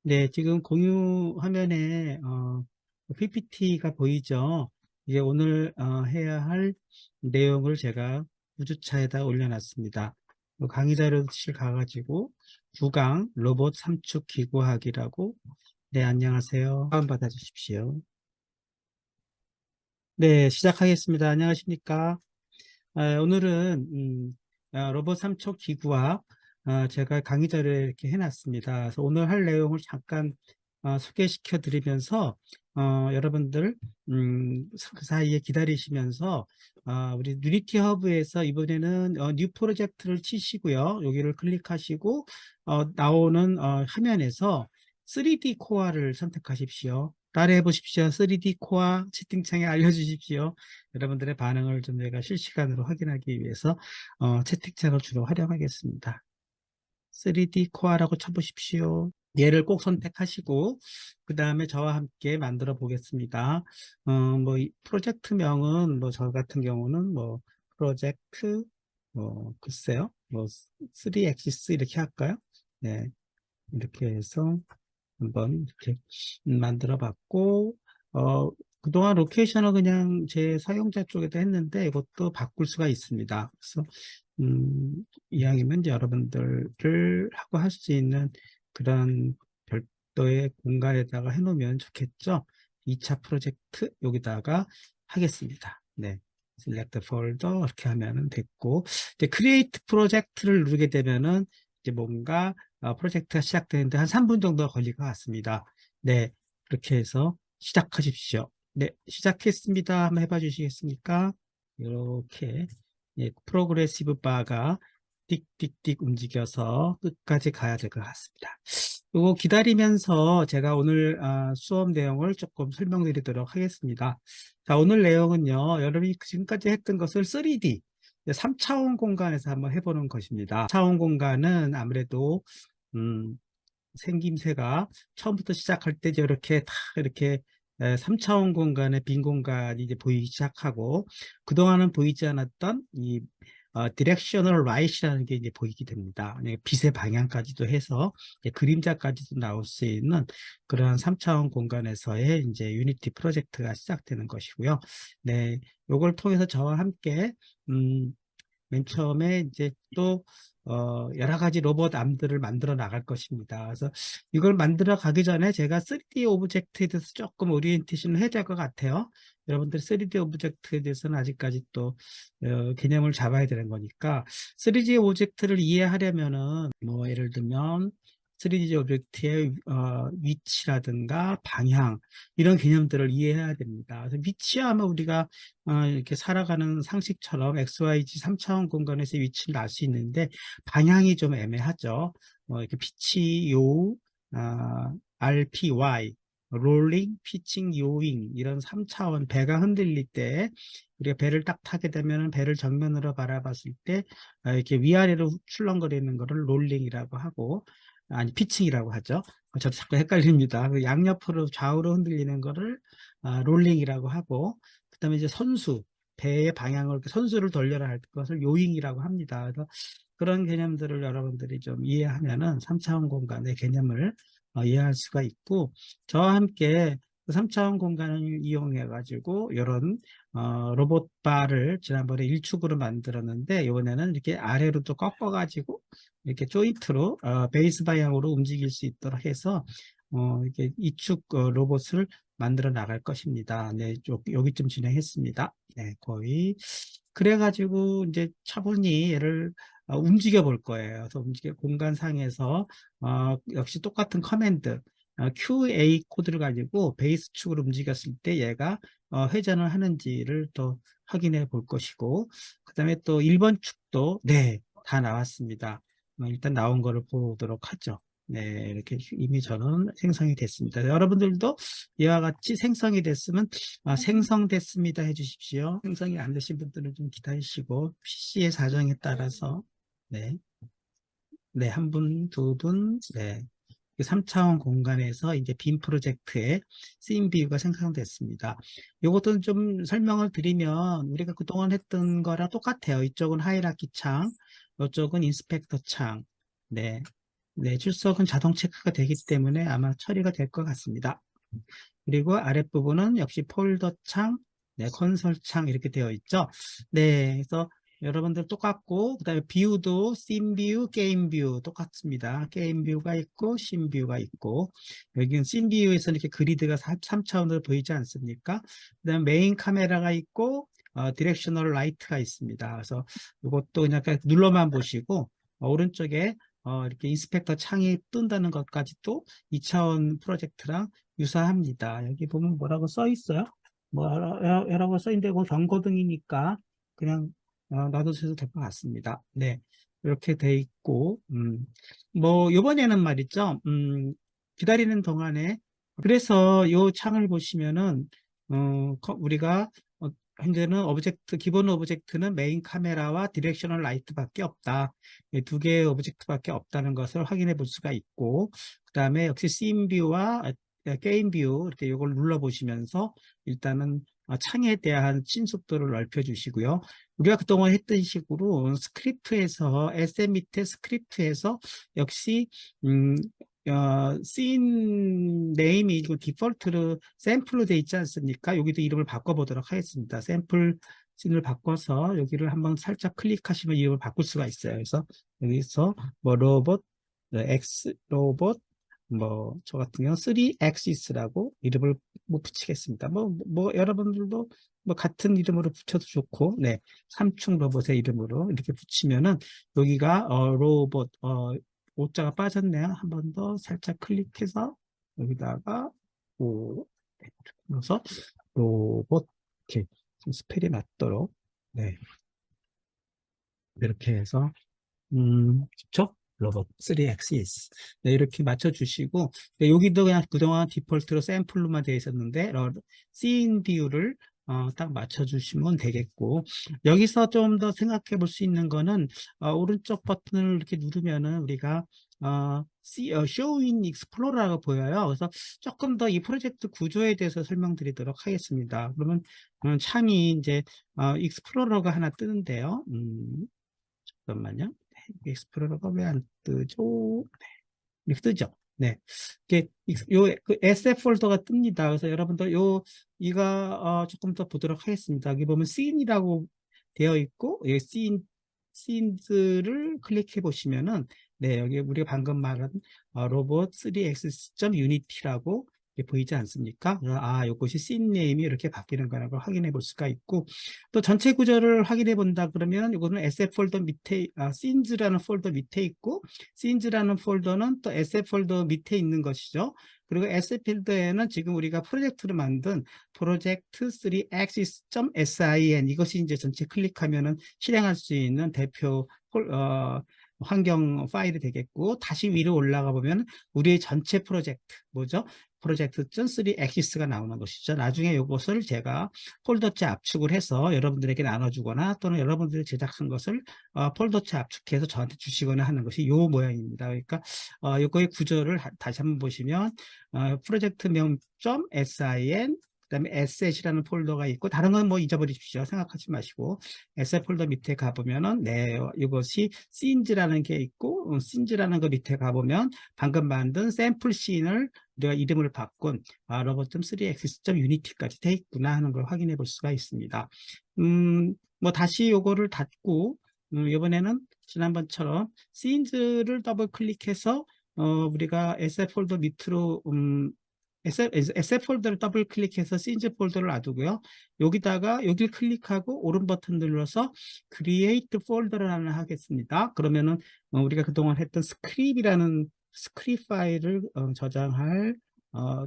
네, 지금 공유 화면에 PPT가 보이죠? 이제 오늘 해야 할 내용을 제가 우주차에다 올려놨습니다. 강의 자료실 가가지고 구강 로봇 삼축 기구학이라고. 네, 안녕하세요. 다운 받아주십시오. 네, 시작하겠습니다. 안녕하십니까? 오늘은 로봇 삼척 기구와 제가 강의 자료에 이렇게 해놨습니다. 그래서 오늘 할 내용을 잠깐 소개시켜 드리면서 여러분들 그 사이에 기다리시면서 우리 유니티 허브에서 이번에는 뉴 프로젝트를 치시고요. 여기를 클릭하시고 나오는 화면에서 3D 코어를 선택하십시오. 따라해 보십시오. 3D 코어 채팅창에 알려주십시오. 여러분들의 반응을 좀 제가 실시간으로 확인하기 위해서 채팅창을 주로 활용하겠습니다. 3D 코어라고 쳐보십시오. 얘를 꼭 선택하시고 그 다음에 저와 함께 만들어 보겠습니다. 뭐 프로젝트명은 뭐 저 같은 경우는 뭐 프로젝트 뭐 글쎄요 뭐 3엑시스 이렇게 할까요? 네, 이렇게 해서 한번 이렇게 만들어 봤고, 어, 그동안 로케이션을 그냥 제 사용자 쪽에다 했는데 이것도 바꿀 수가 있습니다. 그래서, 이왕이면 이제 여러분들을 하고 할 수 있는 그런 별도의 공간에다가 해놓으면 좋겠죠. 2차 프로젝트 여기다가 하겠습니다. 네. select folder 이렇게 하면은 됐고, 이제 create 프로젝트를 누르게 되면은 이제 뭔가 프로젝트가 시작되는데 한 3분 정도 걸릴 것 같습니다. 네, 그렇게 해서 시작하십시오. 네, 시작했습니다. 한번 해봐 주시겠습니까? 이렇게 프로그레시브 바가 띡띡띡 움직여서 끝까지 가야 될 것 같습니다. 이거 기다리면서 제가 오늘 수업 내용을 조금 설명드리도록 하겠습니다. 자, 오늘 내용은요, 여러분이 지금까지 했던 것을 3D 3차원 공간에서 한번 해보는 것입니다. 3차원 공간은 아무래도 음, 생김새가 처음부터 시작할 때 이렇게 다 이렇게 3차원 공간의 빈 공간이 이제 보이기 시작하고 그동안은 보이지 않았던 이 디렉셔널 라이트라는 게 이제 보이게 됩니다. 빛의 방향까지도 해서 그림자까지도 나올 수 있는 그러한 3차원 공간에서의 이제 유니티 프로젝트가 시작되는 것이고요. 네, 요걸 통해서 저와 함께 음, 맨 처음에 이제 또 여러 가지 로봇 암들을 만들어 나갈 것입니다. 그래서 이걸 만들어 가기 전에 제가 3D 오브젝트에 대해서 조금 오리엔테이션을 해야 될 것 같아요. 여러분들 3D 오브젝트에 대해서는 아직까지 또 개념을 잡아야 되는 거니까 3D 오브젝트를 이해하려면은 뭐 예를 들면 3D 오브젝트의 위치라든가 방향 이런 개념들을 이해해야 됩니다. 그래서 위치하면 우리가 이렇게 살아가는 상식처럼 XYZ 3차원 공간에서 위치를 알 수 있는데 방향이 좀 애매하죠. 이렇게 pitch, yaw, RPY, 롤링, 피칭, 요잉 이런 3차원 배가 흔들릴 때 우리가 배를 딱 타게 되면 배를 정면으로 바라봤을 때 이렇게 위아래로 출렁거리는 것을 롤링이라고 하고 아니 피칭이라고 하죠. 저도 자꾸 헷갈립니다. 그 양옆으로 좌우로 흔들리는 거를 롤링이라고 하고 그다음에 이제 선수 배의 방향을 이렇게 선수를 돌려라 할 것을 요잉이라고 합니다. 그래서 그런 개념들을 여러분들이 좀 이해하면은 3차원 공간의 개념을 이해할 수가 있고 저와 함께 그 3차원 공간을 이용해 가지고 이런 로봇바를 지난번에 일축으로 만들었는데 이번에는 이렇게 아래로 또 꺾어 가지고 이렇게 조인트로 베이스 방향으로 움직일 수 있도록 해서 이렇게 이축 로봇을 만들어 나갈 것입니다. 네, 여기쯤 진행했습니다. 네, 거의. 그래가지고 이제 차분히 얘를 움직여 볼 거예요. 그래서 움직여 공간상에서 역시 똑같은 커맨드 QA 코드를 가지고 베이스 축으로 움직였을 때 얘가 회전을 하는지를 또 확인해 볼 것이고 그 다음에 또 1번 축도 네, 다 나왔습니다. 일단 나온 거를 보도록 하죠. 네, 이렇게 이미 저는 생성이 됐습니다. 여러분들도 이와 같이 생성이 됐으면 생성됐습니다 해주십시오. 생성이 안 되신 분들은 좀 기다리시고 PC의 사정에 따라서 네, 네, 한 분, 두 분, 네. 3차원 공간에서 이제 빔 프로젝트의 쓰임 비유가 생성됐습니다. 이것도 좀 설명을 드리면 우리가 그동안 했던 거랑 똑같아요. 이쪽은 하이라키 창, 이쪽은 인스펙터 창. 네. 네, 출석은 자동 체크가 되기 때문에 아마 처리가 될 것 같습니다. 그리고 아랫부분은 역시 폴더 창, 네, 콘솔 창 이렇게 되어 있죠. 네, 그래서 여러분들 똑같고, 그 다음에 뷰도 씬 뷰, 게임 뷰 똑같습니다. 게임 뷰가 있고, 씬 뷰가 있고, 여기는 씬 뷰에서는 이렇게 그리드가 3차원으로 보이지 않습니까? 그 다음에 메인 카메라가 있고, 디렉셔널 라이트가 있습니다. 그래서 이것도 그냥 눌러만 보시고, 오른쪽에 이렇게 인스펙터 창이 뜬다는 것까지도 2차원 프로젝트랑 유사합니다. 여기 보면 뭐라고 써 있어요? 뭐 여러 거 써 있는데 그 경고등이니까 그냥 놔두셔도 될 것 같습니다. 네, 이렇게 돼 있고 뭐 이번에는 말이죠. 기다리는 동안에 그래서 요 창을 보시면은 우리가 현재는 기본 오브젝트는 메인 카메라와 디렉셔널 라이트밖에 없다. 두 개의 오브젝트밖에 없다는 것을 확인해 볼 수가 있고, 그 다음에 역시 씬 뷰와 게임 뷰 이렇게 이걸 눌러 보시면서 일단은 창에 대한 친숙도를 넓혀 주시고요. 우리가 그동안 했던 식으로 스크립트에서 SM 밑에 스크립트에서 역시 씬 네임이 디폴트로 샘플로 되어 있지 않습니까? 여기도 이름을 바꿔보도록 하겠습니다. 샘플 씬을 바꿔서 여기를 한번 살짝 클릭하시면 이름을 바꿀 수가 있어요. 그래서 여기서 뭐 로봇, X 로봇, 뭐 저 같은 경우는 3axis라고 이름을 뭐 붙이겠습니다. 뭐 여러분들도 뭐 같은 이름으로 붙여도 좋고, 네, 삼충 로봇의 이름으로 이렇게 붙이면은 여기가 로봇 오자가 빠졌네요. 한 번 더 살짝 클릭해서 여기다가 오 눌러서 로봇 이렇게 좀 스펠이 맞도록 네 이렇게 해서 그쵸? 로봇 3axis. 네, 이렇게 맞춰주시고, 네, 여기도 그냥 그동안 디폴트로 샘플로만 되어 있었는데, 씬 뷰를 딱 맞춰주시면 되겠고, 여기서 좀 더 생각해 볼 수 있는 거는, 오른쪽 버튼을 이렇게 누르면은 우리가, Show in Explorer라고 보여요. 그래서 조금 더 이 프로젝트 구조에 대해서 설명드리도록 하겠습니다. 그러면, 창이 이제, 익스플로러가 하나 뜨는데요. 잠깐만요. 익스플로러가 왜 안 뜨죠? 네, 이렇게 뜨죠. 네. 이게, 그 SF 폴더가 뜹니다. 그래서 여러분들 이거, 조금 더 보도록 하겠습니다. 여기 보면 씬이라고 되어 있고, 여기 씬즈를 클릭해 보시면은, 네, 여기 우리가 방금 말한 로봇 3x.unity라고 보이지 않습니까? 이것이 씬 네임이 이렇게 바뀌는 거라는 걸 확인해 볼 수가 있고, 또 전체 구조를 확인해 본다 그러면 이거는 SF 폴더 밑에, 씬즈라는 폴더 밑에 있고, 씬즈라는 폴더는 또 SF 폴더 밑에 있는 것이죠. 그리고 SF 폴더에는 지금 우리가 프로젝트를 만든 프로젝트 3axis.sin 이것이 이제 전체 클릭하면은 실행할 수 있는 대표 환경 파일이 되겠고, 다시 위로 올라가 보면 우리의 전체 프로젝트 뭐죠? 프로젝트.3axis가 나오는 것이죠. 나중에 이것을 제가 폴더째 압축을 해서 여러분들에게 나눠주거나 또는 여러분들이 제작한 것을 폴더째 압축해서 저한테 주시거나 하는 것이 이 모양입니다. 그러니까 이거의 구조를 다시 한번 보시면 프로젝트명 .sin 그다음에 asset이라는 폴더가 있고 다른 건 뭐 잊어버리십시오. 생각하지 마시고 asset 폴더 밑에 가보면은 네 이것이 scenes라는 게 있고 scenes라는 거 밑에 가보면 방금 만든 샘플 씬을 우리가 이름을 바꾼 robot.3axis.unity까지 돼 있구나 하는 걸 확인해 볼 수가 있습니다. 뭐 다시 요거를 닫고 이번에는 지난번처럼 scenes를 더블 클릭해서 우리가 SF 폴더 밑으로 SF 폴더를 더블 클릭해서 씬즈 폴더를 놔두고요. 여기를 클릭하고 오른 버튼 눌러서 Create 폴더를 하나 하겠습니다. 그러면은 우리가 그동안 했던 스크립이라는 스크립 파일을 저장할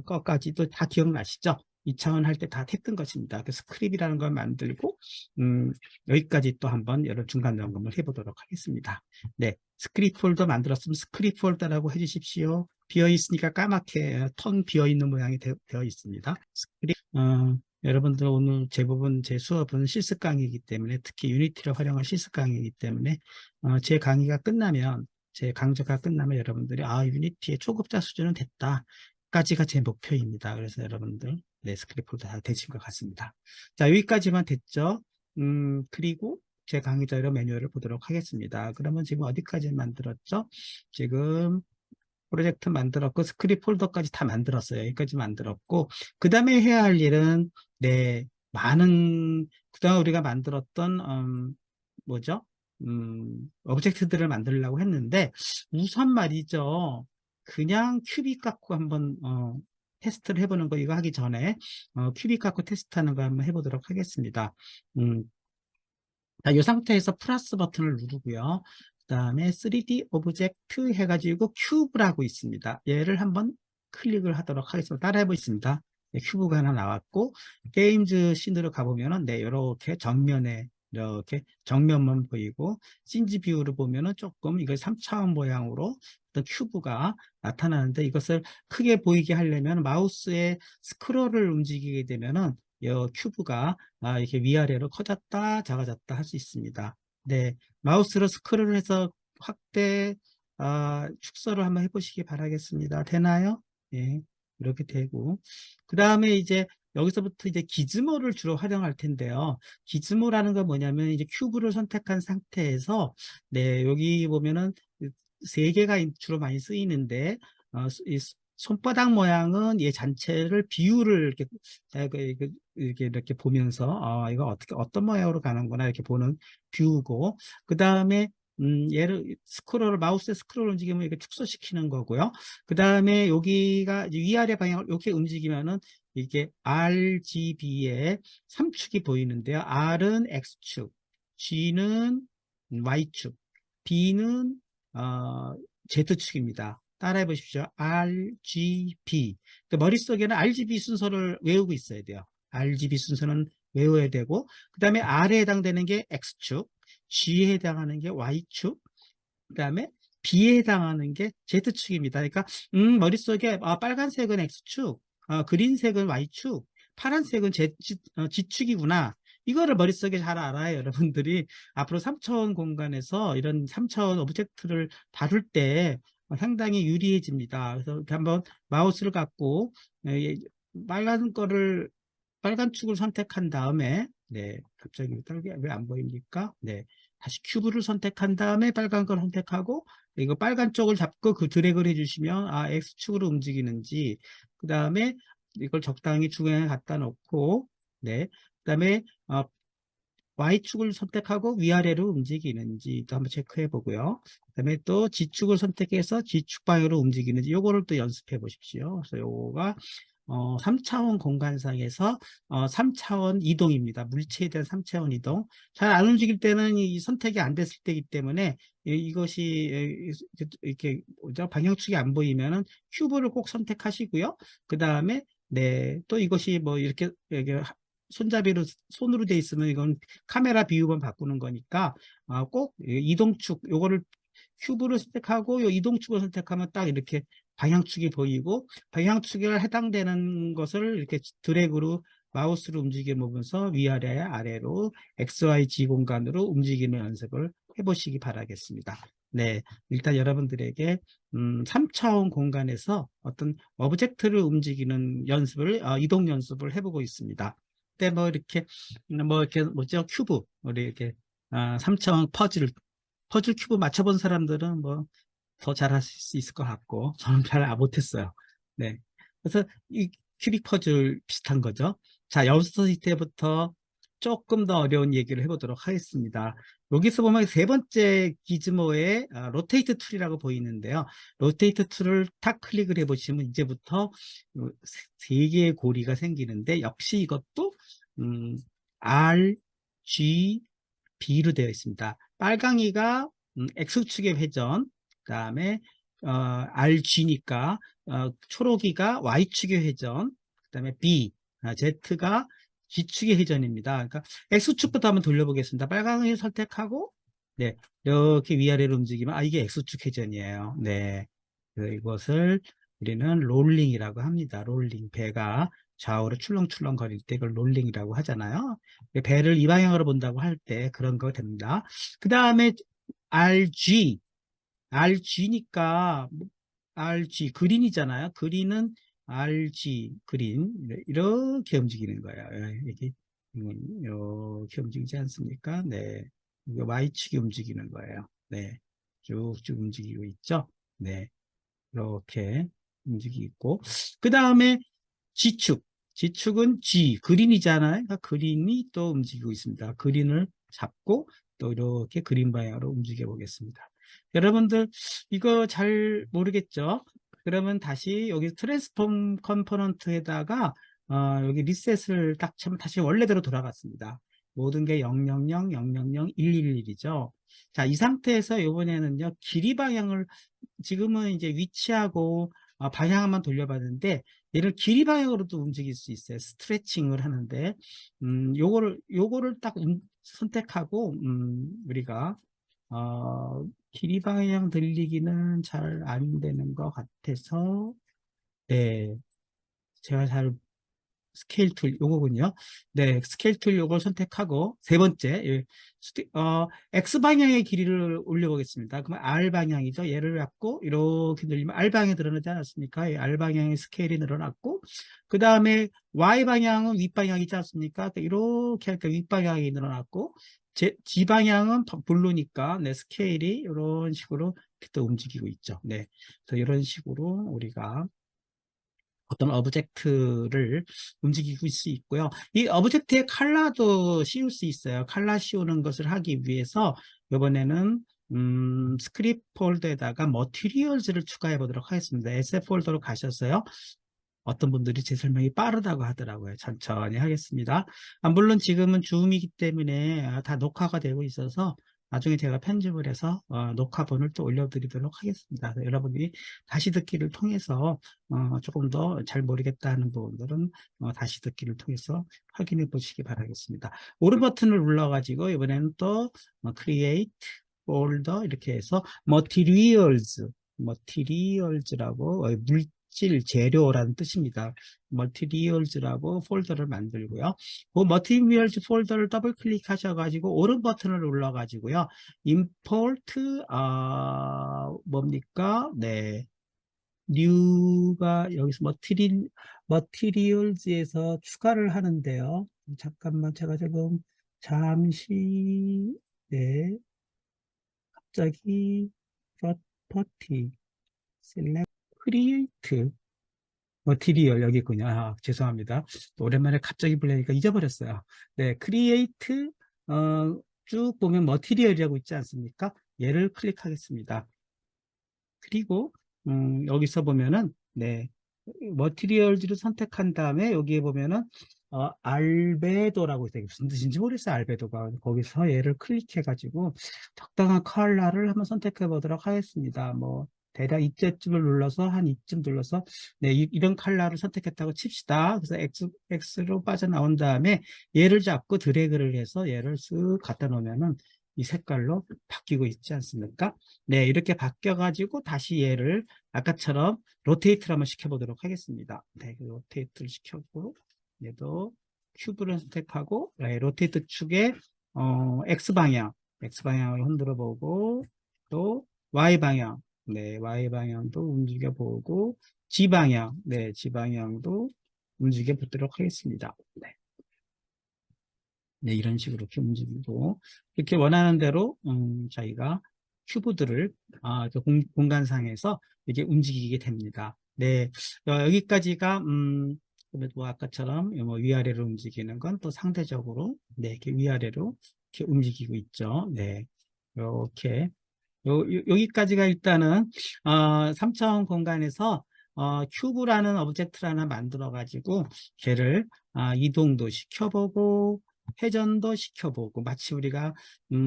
것까지도 다 기억나시죠? 2차원 할 때 다 했던 것입니다. 그 스크립이라는 걸 만들고 여기까지 또 한번 여러 중간 점검을 해보도록 하겠습니다. 네, 스크립 폴더 만들었으면 스크립 폴더라고 해주십시오. 비어 있으니까 까맣게 텅 비어 있는 모양이 되어 있습니다. 스크립, 여러분들 오늘 대부분 제 수업은 실습 강의이기 때문에 특히 유니티를 활용한 실습 강의이기 때문에 제 강의가 끝나면 제 강좌가 끝나면 여러분들이 유니티의 초급자 수준은 됐다. 까지가 제 목표입니다. 그래서 여러분들 네, 스크립 폴더 다 되신 것 같습니다. 자, 여기까지만 됐죠. 그리고 제 강의 자료 매뉴얼을 보도록 하겠습니다. 그러면 지금 어디까지 만들었죠? 지금 프로젝트 만들었고, 스크립트 폴더까지 다 만들었어요. 여기까지 만들었고, 그 다음에 해야 할 일은, 네, 그다음 우리가 만들었던, 뭐죠? 오브젝트들을 만들려고 했는데, 우선 말이죠. 그냥 큐빅 갖고 한번, 테스트를 해보는 거, 이거 하기 전에, 큐빅 갖고 테스트하는 거 한번 해보도록 하겠습니다. 음, 자, 이 상태에서 플러스 버튼을 누르고요. 그 다음에 3D 오브젝트 해가지고 큐브라고 있습니다. 얘를 한번 클릭을 하도록 하겠습니다. 따라해 보겠습니다. 네, 큐브가 하나 나왔고, 게임즈 씬으로 가보면은, 네, 이렇게 정면에, 이렇게 정면만 보이고, 씬지 뷰를 보면은 조금 이거 3차원 모양으로 어떤 큐브가 나타나는데, 이것을 크게 보이게 하려면 마우스의 스크롤을 움직이게 되면은, 이 큐브가 이렇게 위아래로 커졌다 작아졌다 할 수 있습니다. 네, 마우스로 스크롤을 해서 확대 축소를 한번 해보시기 바라겠습니다. 되나요? 네, 이렇게 되고 그 다음에 이제 여기서부터 이제 기즈모를 주로 활용할 텐데요. 기즈모라는 건 뭐냐면 이제 큐브를 선택한 상태에서 네, 여기 보면은 세 개가 주로 많이 쓰이는데 이 손바닥 모양은 얘 전체를 비율을 이렇게 이렇게 보면서 이거 어떻게 어떤 모양으로 가는구나 이렇게 보는 뷰고 그 다음에 얘를 마우스의 스크롤 움직이면 이렇게 축소시키는 거고요. 그 다음에 여기가 위아래 방향을 이렇게 움직이면은 이게 RGB의 3축이 보이는데요. R은 X축, G는 Y축, B는 Z축입니다. 따라해 보십시오. RGB. 그러니까 머릿속에는 RGB 순서를 외우고 있어야 돼요. RGB 순서는 외워야 되고, 그 다음에 R에 해당되는 게 X축, G에 해당하는 게 Y축, 그 다음에 B에 해당하는 게 Z축입니다. 그러니까, 머릿속에, 빨간색은 X축, 그린색은 Y축, 파란색은 G축이구나. 이거를 머릿속에 잘 알아요, 여러분들이. 앞으로 3차원 공간에서 이런 3차원 오브젝트를 다룰 때 상당히 유리해집니다. 그래서 이렇게 한번 마우스를 갖고, 예, 빨간 거를 빨간 축을 선택한 다음에 네 갑자기 왜 안 보입니까? 네 다시 큐브를 선택한 다음에 빨간 걸 선택하고 이거 빨간 쪽을 잡고 그 드래그를 해주시면 X축으로 움직이는지 그 다음에 이걸 적당히 중앙에 갖다 놓고 네 그다음에 Y축을 선택하고 위아래로 움직이는지 또 한번 체크해 보고요. 그다음에 또 G축을 선택해서 G축 방향으로 움직이는지 요거를 또 연습해 보십시오. 그래서 요거가 3차원 공간상에서 3차원 이동입니다. 물체에 대한 3차원 이동. 잘 안 움직일 때는 이 선택이 안 됐을 때이기 때문에 이것이 이렇게 뭐죠? 방향축이 안 보이면은 큐브를 꼭 선택하시고요. 그 다음에 네, 또 이것이 뭐 이렇게 손잡이로 손으로 돼 있으면 이건 카메라 비율만 바꾸는 거니까 꼭 이동축 요거를 큐브를 선택하고 요 이동축을 선택하면 딱 이렇게 방향축이 보이고 방향축에 해당되는 것을 이렇게 드래그로 마우스로 움직여 보면서 위아래 아래로 XYZ 공간으로 움직이는 연습을 해보시기 바라겠습니다. 네, 일단 여러분들에게 3차원 공간에서 어떤 오브젝트를 움직이는 연습을 이동 연습을 해보고 있습니다. 그때 뭐 이렇게 뭐죠 큐브 우리 이렇게 3차원 퍼즐 큐브 맞춰본 사람들은 뭐 더 잘할 수 있을 것 같고 저는 잘 못했어요. 네, 그래서 이 큐빅 퍼즐 비슷한 거죠. 자, 여기서 이때부터 조금 더 어려운 얘기를 해보도록 하겠습니다. 여기서 보면 세 번째 기즈모의 로테이트 툴이라고 보이는데요. 로테이트 툴을 탁 클릭을 해보시면 이제부터 세 개의 고리가 생기는데 역시 이것도 R, G, B로 되어 있습니다. 빨강이가 X축의 회전, 그 다음에 RG니까 초록이가 Y축의 회전, 그 다음에 Z가 G축의 회전입니다. 그러니까 X축부터 한번 돌려보겠습니다. 빨강을 선택하고 네, 이렇게 위아래로 움직이면 이게 X축 회전이에요. 네, 이것을 우리는 롤링이라고 합니다. 롤링, 배가 좌우로 출렁출렁 거릴 때 그걸 롤링이라고 하잖아요. 배를 이 방향으로 본다고 할 때 그런 거 됩니다. 그 다음에 RG니까 그린이잖아요. 그린은 그린 이렇게 움직이는 거예요. 이렇게 이렇게 움직이지 않습니까? 네, 이거 Y축이 움직이는 거예요. 네, 쭉쭉 움직이고 있죠. 네, 이렇게 움직이고 있고, 그 다음에 G축. G축은 G, 그린이잖아요. 그러니까 그린이 또 움직이고 있습니다. 그린을 잡고 또 이렇게 그린 방향으로 움직여 보겠습니다. 여러분들 이거 잘 모르겠죠? 그러면 다시 여기 트랜스폼 컴포넌트에다가 여기 리셋을 딱 치면 다시 원래대로 돌아갔습니다. 모든 게 000, 000, 111이죠. 자, 이 상태에서 이번에는요, 길이 방향을 지금은 이제 위치하고 방향만 돌려봤는데 얘를 길이 방향으로도 움직일 수 있어요. 스트레칭을 하는데 요거를 딱 선택하고 우리가 길이 방향 들리기는 잘 안 되는 것 같아서 네 제가 잘 스케일 툴 요거군요. 네, 스케일 툴 요걸 선택하고 세 번째 예, X 방향의 길이를 올려보겠습니다. 그러면 R 방향이죠. 얘를 잡고 이렇게 늘리면 R 방향이 늘어나지 않았습니까? 이 R 방향의 스케일이 늘어났고 그 다음에 Y 방향은 윗 방향이지 않습니까? 이렇게 하니까 윗 방향이 늘어났고 G 방향은 블루니까 네, 스케일이 이런 식으로 또 움직이고 있죠. 네, 그래서 이런 식으로 우리가 어떤 오브젝트를 움직이고 수 있고요. 이 오브젝트의 컬러도 씌울 수 있어요. 컬러 씌우는 것을 하기 위해서 이번에는 스크립트 폴더에다가 머티리얼즈를 추가해 보도록 하겠습니다. SF 폴더로 가셨어요. 어떤 분들이 제 설명이 빠르다고 하더라고요. 천천히 하겠습니다. 물론 지금은 줌이기 때문에 다 녹화가 되고 있어서 나중에 제가 편집을 해서 녹화본을 또 올려드리도록 하겠습니다. 여러분이 다시 듣기를 통해서 조금 더 잘 모르겠다는 부분들은 다시 듣기를 통해서 확인해 보시기 바라겠습니다. 오른 버튼을 눌러가지고 이번에는 또 Create Folder 이렇게 해서 Materials라고 물질 재료라는 뜻입니다. Materials라고 폴더를 만들고요. 그 Materials 폴더를 더블 클릭하셔가지고 오른 버튼을 눌러가지고요. Import 뭡니까? 네, New가 여기서 Materials에서 추가를 하는데요. 잠깐만 제가 지금 잠시 네. 갑자기 property, select, create, material 여기 있군요. 죄송합니다. 오랜만에 갑자기 불러니까 잊어버렸어요. 네, create 쭉 보면 material이라고 있지 않습니까? 얘를 클릭하겠습니다. 그리고 여기서 보면은 네, 머티리얼즈를 선택한 다음에 여기에 보면은 알베도라고 있어요. 무슨 뜻인지 모르겠어요. 알베도가. 거기서 얘를 클릭해 가지고 적당한 컬러를 한번 선택해 보도록 하겠습니다. 뭐 대략 이때쯤을 눌러서 한 이쯤 눌러서 네, 이런 컬러를 선택했다고 칩시다. 그래서 X로 빠져나온 다음에 얘를 잡고 드래그를 해서 얘를 쓱 갖다 놓으면은 이 색깔로 바뀌고 있지 않습니까? 네, 이렇게 바뀌어가지고 다시 얘를 아까처럼 로테이트를 한번 시켜보도록 하겠습니다. 네, 로테이트를 시켰고, 얘도 큐브를 선택하고, 네, 로테이트 축에, X방향을 흔들어 보고, 또 Y방향, 네, Y방향도 움직여 보고, G방향, 네, G방향도 움직여 보도록 하겠습니다. 네. 네, 이런 식으로 이렇게 움직이고, 이렇게 원하는 대로, 저희가 큐브들을, 공간상에서 이렇게 움직이게 됩니다. 네, 여기까지가, 뭐 아까처럼 뭐 위아래로 움직이는 건 또 상대적으로, 네, 이렇게 위아래로 이렇게 움직이고 있죠. 네, 이렇게. 여기까지가 일단은 3차원 공간에서 큐브라는 오브젝트를 하나 만들어 가지고 걔를 이동도 시켜보고 회전도 시켜보고 마치 우리가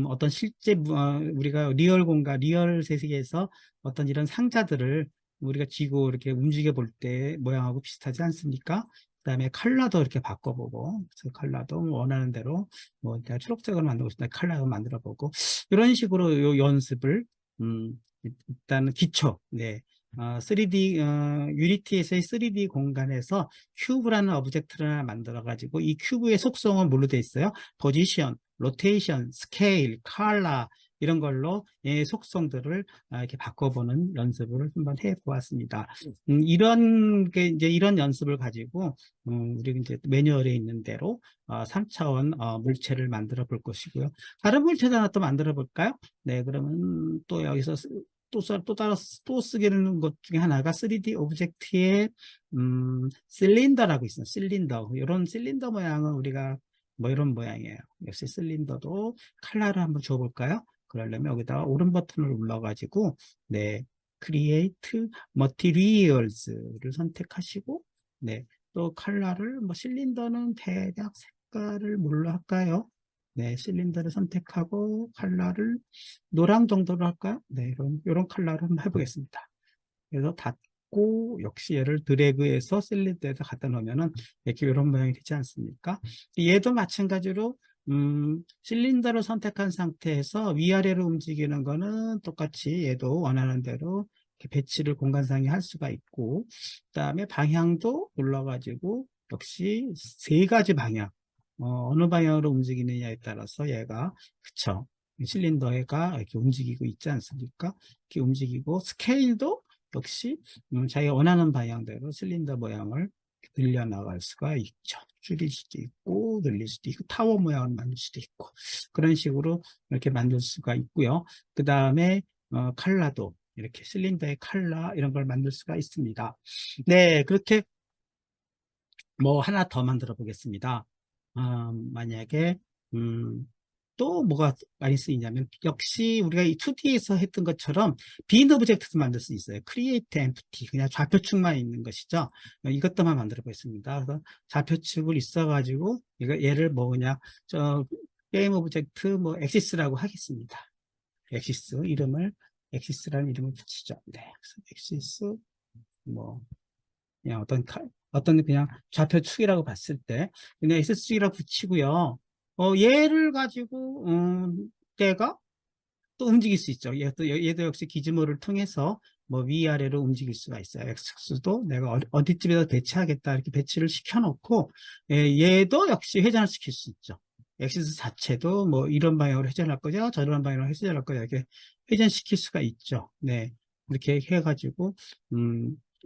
어떤 실제 우리가 리얼 세계에서 어떤 이런 상자들을 우리가 쥐고 이렇게 움직여 볼 때 모양하고 비슷하지 않습니까? 그다음에 컬러도 이렇게 바꿔보고 그래서 컬러도 원하는 대로 뭐 내가 초록색으로 만들고 싶다 컬러로 만들어 보고 이런 식으로 요 연습을 일단 기초, 네. 3D, 유니티에서의 3D 공간에서 큐브라는 오브젝트를 하나 만들어가지고 이 큐브의 속성은 뭘로 되어 있어요? 포지션, 로테이션, 스케일, 컬러 이런 걸로 예, 속성들을 이렇게 바꿔보는 연습을 한번 해보았습니다. 이런 연습을 가지고 우리 이제 매뉴얼에 있는 대로 3차원 물체를 만들어 볼 것이고요. 다른 물체도 하나 또 만들어 볼까요? 네, 그러면 또 여기서 또 쓰게 되는 것 중에 하나가 3D 오브젝트의 실린더라고 있어요. 실린더. 이런 실린더 모양은 우리가 뭐 이런 모양이에요. 역시 실린더도 컬러를 한번 줘볼까요? 그러려면 여기다가 오른 버튼을 눌러가지고 네, Create Materials를 선택하시고 네, 또 컬러를 뭐 실린더는 대략 색깔을 뭘로 할까요? 네, 실린더를 선택하고 컬러를 노랑 정도로 할까요? 네, 이런 컬러로 한번 해보겠습니다. 그래서 닫고 역시 얘를 드래그해서 실린더에다 갖다 놓으면은 이렇게 이런 모양이 되지 않습니까? 얘도 마찬가지로 실린더를 선택한 상태에서 위아래로 움직이는 거는 똑같이 얘도 원하는 대로 이렇게 배치를 공간상에 할 수가 있고, 그 다음에 방향도 눌러가지고 역시 세 가지 방향, 어느 방향으로 움직이느냐에 따라서 얘가, 그쵸, 실린더가 이렇게 움직이고 있지 않습니까? 이렇게 움직이고, 스케일도 역시 자기가 원하는 방향대로 실린더 모양을 늘려나갈 수가 있죠. 줄일 수도 있고 늘릴 수도 있고 타워 모양을 만들 수도 있고 그런 식으로 이렇게 만들 수가 있고요. 그 다음에 컬러도 이렇게 실린더의 컬러 이런 걸 만들 수가 있습니다. 네, 그렇게 뭐 하나 더 만들어 보겠습니다. 만약에 또 뭐가 많이 쓰이냐면 역시 우리가 이 2D에서 했던 것처럼 빈 오브젝트도 만들 수 있어요. Create Empty 그냥 좌표축만 있는 것이죠. 이것도만 만들어 보겠습니다. 그래서 좌표축을 있어 가지고 얘를 뭐 그냥 저 게임 오브젝트 뭐 엑시스라고 하겠습니다. 엑시스 이름을 엑시스라는 이름을 붙이죠. 네, 그래서 엑시스 뭐 그냥 어떤 그냥 좌표축이라고 봤을 때 그냥 SSG라고 붙이고요. 얘를 가지고 얘가 또 움직일 수 있죠. 얘도 역시 기즈모를 통해서 뭐 위아래로 움직일 수가 있어요. X도 내가 어디쯤에다 배치하겠다 이렇게 배치를 시켜놓고 얘도 역시 회전을 시킬 수 있죠. 엑시스 자체도 뭐 이런 방향으로 회전할 거냐 저런 방향으로 회전할 거냐 이렇게 회전시킬 수가 있죠. 네, 이렇게 해가지고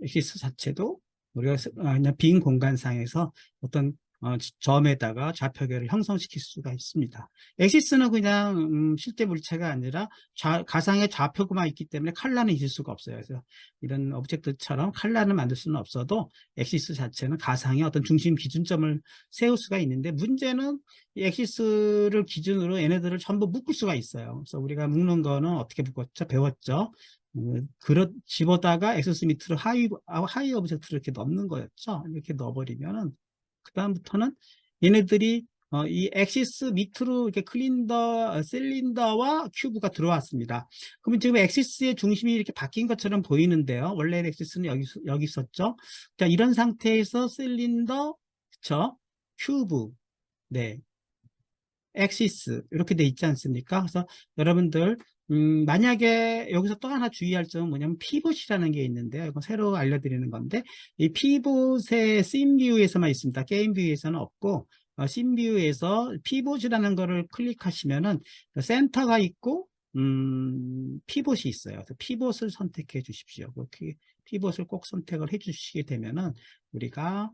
엑시스 자체도 우리가 그냥 빈 공간상에서 어떤 점에다가 좌표계를 형성시킬 수가 있습니다. 엑시스는 그냥 실제 물체가 아니라 가상의 좌표구만 있기 때문에 컬러는 있을 수가 없어요. 그래서 이런 오브젝트처럼 컬러는 만들 수는 없어도 엑시스 자체는 가상의 어떤 중심 기준점을 세울 수가 있는데 문제는 이 엑시스를 기준으로 얘네들을 전부 묶을 수가 있어요. 그래서 우리가 묶는 거는 어떻게 묶었죠? 배웠죠? 집어다가 엑시스 밑으로 하위 오브젝트를 이렇게 넣는 거였죠. 이렇게 넣어버리면은 그 다음부터는 얘네들이 이 엑시스 밑으로 이렇게 실린더와 큐브가 들어왔습니다. 그러면 지금 엑시스의 중심이 이렇게 바뀐 것처럼 보이는데요. 원래 엑시스는 여기 있었죠. 자, 이런 상태에서 실린더, 그쵸? 큐브, 네, 엑시스 이렇게 돼 있지 않습니까? 그래서 여러분들 만약에 여기서 또 하나 주의할 점은 뭐냐면 피봇이라는 게 있는데요. 이거 새로 알려드리는 건데 이 피봇의 씬 뷰에서만 있습니다. 게임 뷰에서는 없고 씬 뷰에서 피봇이라는 거를 클릭하시면은 센터가 있고 피봇이 있어요. 그래서 피봇을 선택해 주십시오. 그렇게 피봇을 꼭 선택을 해 주시게 되면은 우리가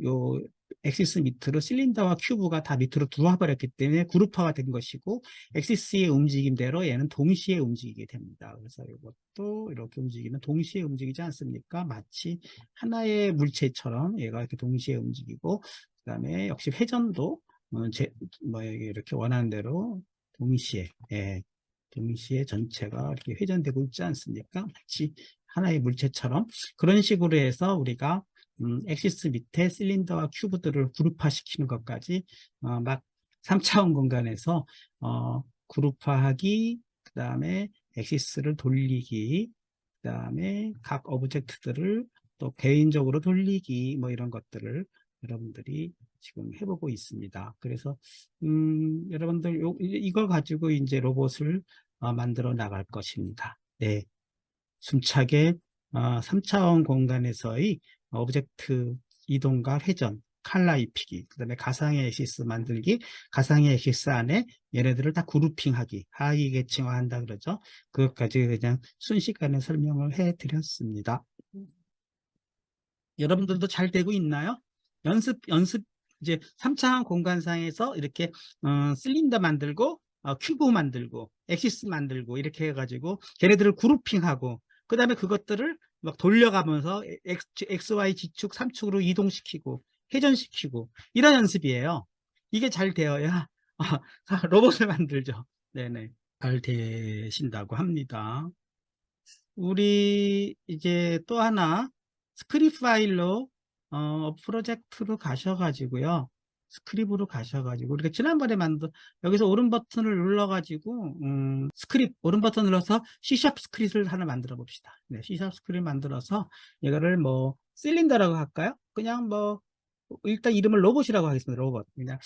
요 엑시스 밑으로 실린더와 큐브가 다 밑으로 들어와 버렸기 때문에 그룹화가 된 것이고 엑시스의 움직임대로 얘는 동시에 움직이게 됩니다. 그래서 이것도 이렇게 움직이면 동시에 움직이지 않습니까? 마치 하나의 물체처럼 얘가 이렇게 동시에 움직이고 그 다음에 역시 회전도 이렇게 원하는 대로 동시에 동시에 전체가 이렇게 회전되고 있지 않습니까? 마치 하나의 물체처럼 그런 식으로 해서 우리가 엑시스 밑에 실린더와 큐브들을 그룹화시키는 것까지 막 3차원 공간에서 그룹화하기, 그 다음에 엑시스를 돌리기, 그 다음에 각 오브젝트들을 또 개인적으로 돌리기 뭐 이런 것들을 여러분들이 지금 해보고 있습니다. 그래서 여러분들 이걸 가지고 이제 로봇을 만들어 나갈 것입니다. 네, 숨차게 3차원 공간에서의 오브젝트 이동과 회전, 칼라 입히기, 그 다음에 가상의 엑시스 만들기, 가상의 엑시스 안에 얘네들을 다 그룹핑하기, 하위 계층화한다 그러죠. 그것까지 그냥 순식간에 설명을 해드렸습니다. 여러분들도 잘 되고 있나요? 연습 이제 3차원 공간상에서 이렇게 실린더 만들고 큐브 만들고 엑시스 만들고 이렇게 해가지고 걔네들을 그룹핑하고 그 다음에 그것들을 막 돌려가면서 XY 지축 3축으로 이동시키고 회전시키고 이런 연습이에요. 이게 잘 되어야 로봇을 만들죠. 네네. 잘 되신다고 합니다. 우리 이제 또 하나 스크립 파일로 프로젝트로 가셔가지고요. 스크립으로 가셔가지고 우리가 지난번에 만든 여기서 오른 버튼을 눌러가지고 스크립 오른 버튼 눌러서 C# 스크립을 하나 만들어 봅시다. 네, C# 스크립 만들어서 이거를 뭐 실린더라고 할까요? 그냥 뭐 일단 이름을 로봇이라고 하겠습니다. 로봇. 그냥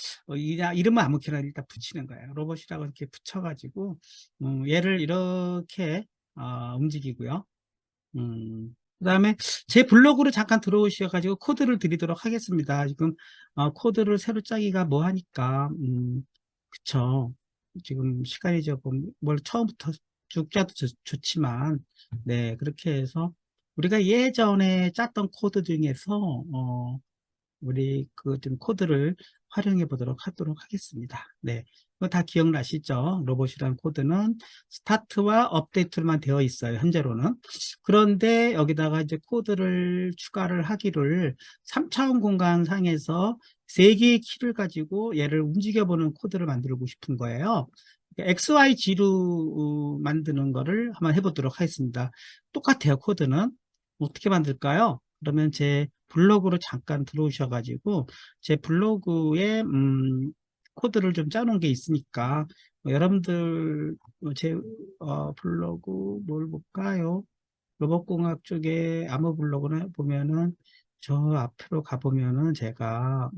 이름은 아무렇게나 일단 붙이는 거예요. 로봇이라고 이렇게 붙여가지고 얘를 이렇게 움직이고요. 그 다음에 제 블로그로 잠깐 들어오셔가지고 코드를 드리도록 하겠습니다. 지금 코드를 새로 짜기가 뭐 하니까 그쵸. 지금 시간이 조금 뭘 처음부터 쭉 짜도 좋지만 네 그렇게 해서 우리가 예전에 짰던 코드 중에서 우리 그 좀 코드를 활용해 보도록 하겠습니다. 네. 그거 다 기억나시죠? 로봇이라는 코드는 스타트와 업데이트만 되어 있어요. 현재로는. 그런데 여기다가 이제 코드를 추가를 하기를 3차원 공간 상에서 3개의 키를 가지고 얘를 움직여 보는 코드를 만들고 싶은 거예요. XYG로 만드는 거를 한번 해보도록 하겠습니다. 똑같아요. 코드는. 어떻게 만들까요? 그러면 제 블로그로 잠깐 들어오셔가지고 제 블로그에 코드를 좀 짜놓은 게 있으니까 여러분들 제 블로그 뭘 볼까요? 로봇공학 쪽에 아무 블로그나 보면은 저 앞으로 가보면은 제가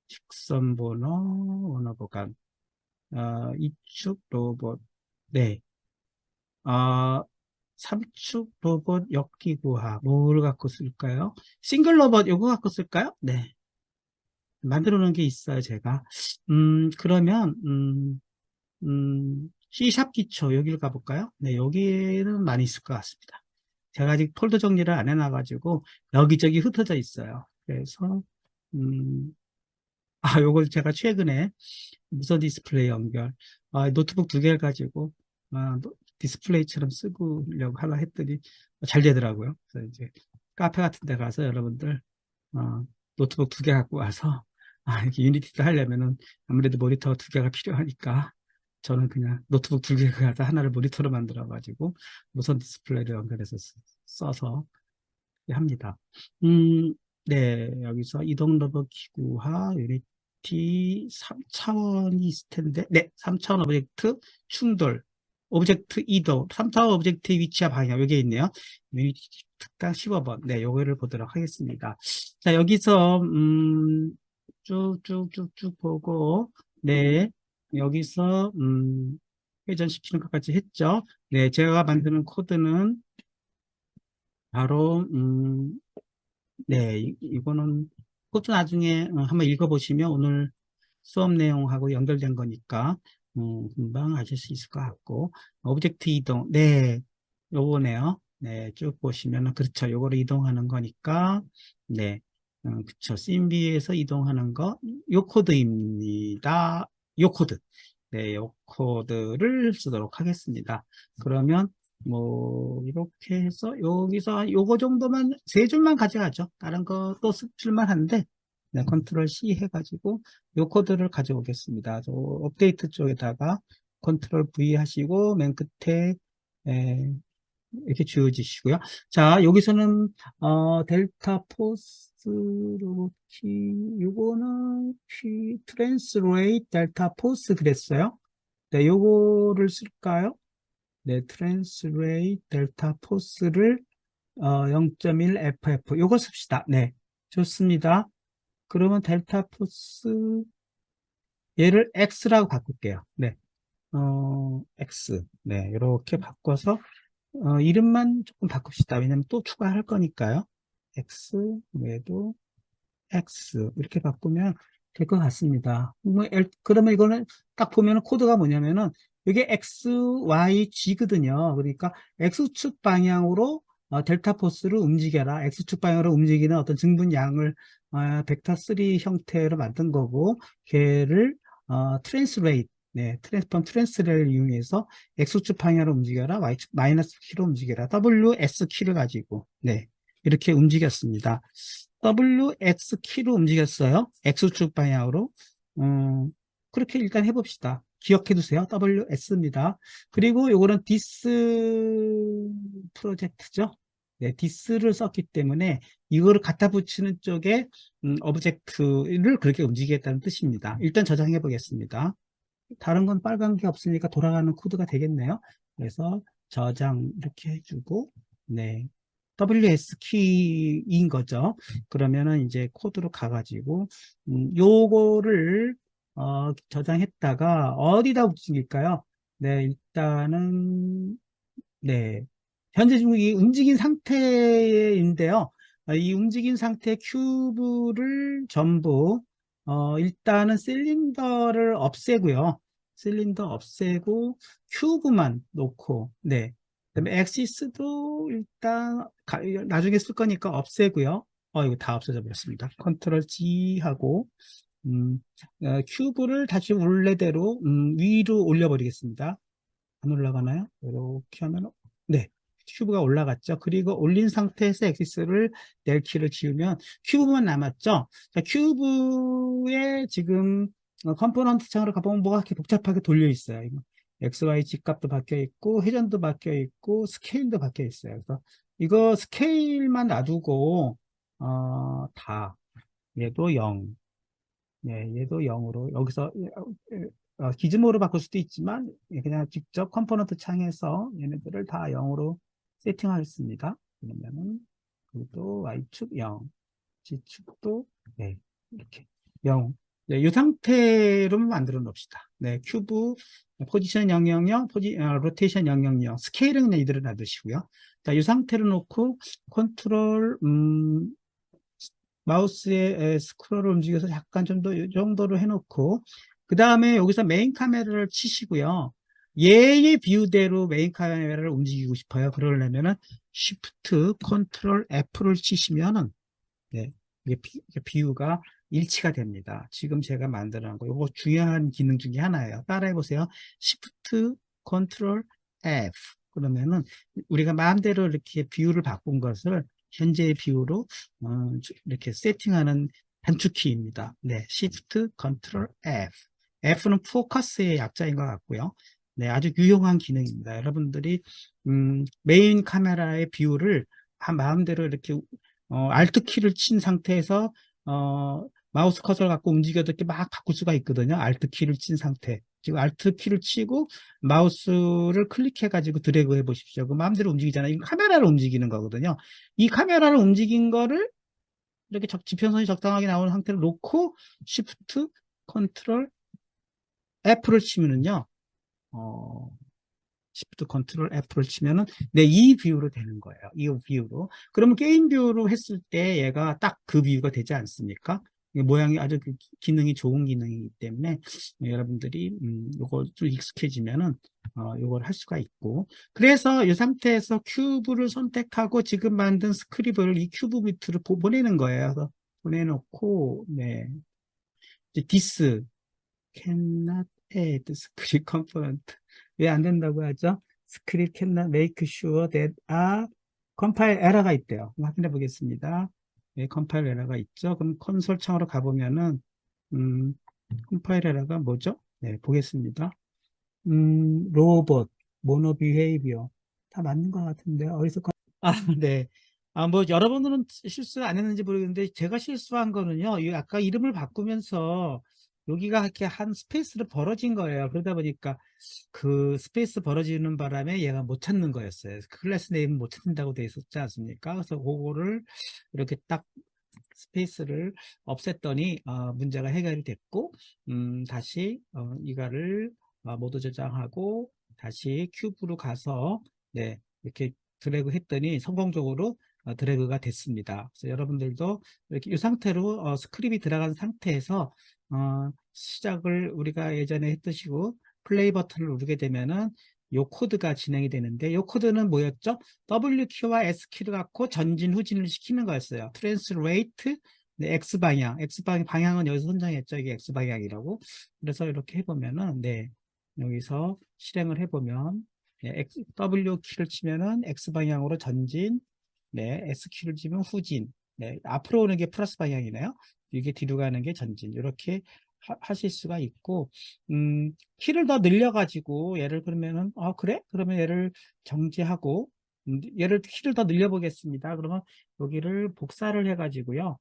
직선 번호 언어 보관 이축 로봇 네 3축 로봇 역기구화 뭘 갖고 쓸까요? 싱글 로봇 요거 갖고 쓸까요? 네 만들어 놓은 게 있어요 제가 그러면 C샵 기초 여기를 가볼까요? 네 여기는 많이 있을 것 같습니다. 제가 아직 폴더 정리를 안 해놔 가지고 여기저기 흩어져 있어요. 그래서 요걸 제가 최근에 무선 디스플레이 연결 노트북 2개를 가지고 디스플레이처럼 쓰려고 하려 했더니 잘 되더라고요. 그래서 이제 카페 같은 데 가서 여러분들 노트북 2개 갖고 와서 이렇게 유니티도 하려면은 아무래도 모니터 2개가 필요하니까 저는 그냥 노트북 2개 갖다 하나를 모니터로 만들어 가지고 무선 디스플레이를 연결해서 써서 합니다. 네, 여기서 이동 로봇 기구화 유니티 3차원이 있을 텐데, 네, 3차원 오브젝트 충돌, 오브젝트 이동, 3차원 오브젝트의 위치와 방향, 여기 있네요. 유니티 특강 15번. 네, 요거를 보도록 하겠습니다. 자, 여기서, 쭉쭉쭉쭉 보고, 네, 여기서, 회전시키는 것까지 했죠. 네, 제가 만드는 코드는 바로, 네, 이거는 그것도 나중에 한번 읽어보시면 오늘 수업 내용하고 연결된 거니까 금방 아실 수 있을 것 같고 오브젝트 이동, 네, 요거네요. 네, 쭉 보시면 그렇죠. 요거를 이동하는 거니까 네, 그쵸. CMB에서 이동하는 거, 요 코드입니다. 요 코드. 네, 요 코드를 쓰도록 하겠습니다. 그러면 뭐 이렇게 해서 여기서 요거 정도만 3줄만 가져가죠. 다른 거 또 쓸만 한데 네, 컨트롤 C 해가지고 요 코드를 가져오겠습니다. 저 업데이트 쪽에다가 컨트롤 V 하시고 맨 끝에 이렇게 지워주시고요. 자, 여기서는 델타 포스 로키 요거는 트랜스레이트 델타 포스 그랬어요. 네, 요거를 쓸까요? 네, 트랜스레이트 델타 포스를 0.1 FF 요거 씁시다. 네, 좋습니다. 그러면 델타 포스 얘를 X라고 바꿀게요. 네, X. 네, 이렇게 바꿔서 이름만 조금 바꿉시다. 왜냐면 또 추가할 거니까요. X 외에도 X 이렇게 바꾸면 될 것 같습니다. 그러면 이거는 딱 보면 코드가 뭐냐면은 이게 X, Y, G거든요. 그러니까 X축 방향으로 델타 포스를 움직여라. X축 방향으로 움직이는 어떤 증분량을 벡터 3 형태로 만든 거고 걔를 트랜스레이트 네, 트랜스를 이용해서 X축 방향으로 움직여라, Y축 마이너스 키로 움직여라, WS 키를 가지고, 네, 이렇게 움직였습니다. WX 키로 움직였어요. X축 방향으로. 그렇게 일단 해봅시다. 기억해 두세요. WS입니다. 그리고 요거는 디스 프로젝트죠. 네, 디스를 썼기 때문에 이거를 갖다 붙이는 쪽에 오브젝트를 그렇게 움직이겠다는 뜻입니다. 일단 저장해 보겠습니다. 다른 건 빨간 게 없으니까 돌아가는 코드가 되겠네요. 그래서 저장 이렇게 해주고, 네. WS 키인 거죠. 그러면은 이제 코드로 가가지고, 요거를, 저장했다가 어디다 움직일까요? 네, 일단은, 네. 현재 지금 이 움직인 상태인데요. 이 움직인 상태 큐브를 전부, 일단은 실린더를 없애고요. 실린더 없애고, 큐브만 놓고, 네. 그다음에 엑시스도 일단, 나중에 쓸 거니까 없애고요. 이거 다 없어져 버렸습니다. 컨트롤 G 하고, 음, 큐브를 다시 원래대로, 위로 올려버리겠습니다. 안 올라가나요? 이렇게 하면, 네. 큐브가 올라갔죠. 그리고 올린 상태에서 엑시스를 낼 키를 지우면 큐브만 남았죠. 자, 큐브에 지금 컴포넌트 창으로 가보면 뭐가 이렇게 복잡하게 돌려 있어요. XY G값도 바뀌어 있고, 회전도 바뀌어 있고, 스케일도 바뀌어 있어요. 그래서 이거 스케일만 놔두고, 다, 얘도 0, 네, 얘도 0으로, 여기서 기즈모로 바꿀 수도 있지만 그냥 직접 컴포넌트 창에서 얘네들을 다 0으로 세팅하겠습니다. 그러면은 그것도 Y축 0, G축도 네, 이렇게 0. 네, 이 상태로 만들어 놓읍시다. 네, 큐브 포지션 000, 로테이션 000, 스케일은 그냥 이대로 놔두시고요. 자, 이 상태로 놓고 컨트롤 마우스의 스크롤을 움직여서 약간 좀 더 이 정도로 해놓고 그 다음에 여기서 메인 카메라를 치시고요. 얘의 뷰대로 메인 카메라를 움직이고 싶어요. 그러려면은 Shift, Ctrl, F를 치시면은 네, 이게 뷰가 일치가 됩니다. 지금 제가 만들어 놓은 거 이거 중요한 기능 중에 하나예요. 따라해 보세요. Shift, Ctrl, F 그러면은 우리가 마음대로 이렇게 뷰를 바꾼 것을 현재의 뷰로 이렇게 세팅하는 단축키입니다. 네, Shift, Ctrl, F. F는 포커스의 약자인 것 같고요. 네, 아주 유용한 기능입니다. 여러분들이 메인 카메라의 뷰를 마음대로 이렇게 Alt 키를 친 상태에서 마우스 커서를 갖고 움직여도 이렇게 막 바꿀 수가 있거든요. Alt 키를 친 상태. 지금 Alt 키를 치고 마우스를 클릭해 가지고 드래그 해 보십시오. 그 마음대로 움직이잖아요. 이거 카메라를 움직이는 거거든요. 이 카메라를 움직인 거를 이렇게 지평선이 적당하게 나오는 상태로 놓고 Shift, Ctrl, F를 치면은요. Shift Ctrl F를 치면은 이 뷰로 되는 거예요. 이 뷰로. 그러면 게임 뷰로 했을 때 얘가 딱 그 뷰가 되지 않습니까? 모양이 아주 기능이 좋은 기능이기 때문에 여러분들이 요거 좀 익숙해지면은 요걸 할 수가 있고 그래서 이 상태에서 큐브를 선택하고 지금 만든 스크립을 이 큐브 밑으로 보내는 거예요. 그래서 보내놓고 네 이제 this cannot add script component 왜 안 된다고 하죠? script cannot make sure that compile error가 있대요. 확인해 보겠습니다. 네, compile error가 있죠. 그럼 콘솔 창으로 가보면은 compile error가 뭐죠? 네, 보겠습니다. 로봇, 모노 비헤이비어 다 맞는 것 같은데 어디서 네. 뭐 여러분들은 실수 안 했는지 모르겠는데 제가 실수한 거는요. 아까 이름을 바꾸면서 여기가 이렇게 한 스페이스로 벌어진 거예요. 그러다 보니까 그 스페이스 벌어지는 바람에 얘가 못 찾는 거였어요. 클래스 네임 못 찾는다고 돼 있었지 않습니까? 그래서 그거를 이렇게 딱 스페이스를 없앴더니 문제가 해결이 됐고 다시 이거를 모두 저장하고 다시 큐브로 가서 네 이렇게 드래그 했더니 성공적으로 드래그가 됐습니다. 그래서 여러분들도 이렇게 이 상태로 스크립이 들어간 상태에서 시작을 우리가 예전에 했듯이고 플레이 버튼을 누르게 되면은 요 코드가 진행이 되는데 요 코드는 뭐였죠? W키와 S키를 갖고 전진 후진을 시키는 거였어요. 트랜스레이트 네, X방향, 방향은 여기서 선정했죠. 이게 X방향이라고. 그래서 이렇게 해보면은, 네. 여기서 실행을 해보면 W 키를 치면은 X 방향으로 전진, 네, S 키를 치면 후진, 네, 앞으로 오는 게 플러스 방향이네요. 이게 뒤로 가는 게 전진. 이렇게 하실 수가 있고, 키를 더 늘려가지고 얘를 그러면은 그래? 그러면 얘를 정지하고 얘를 키를 더 늘려보겠습니다. 그러면 여기를 복사를 해가지고요.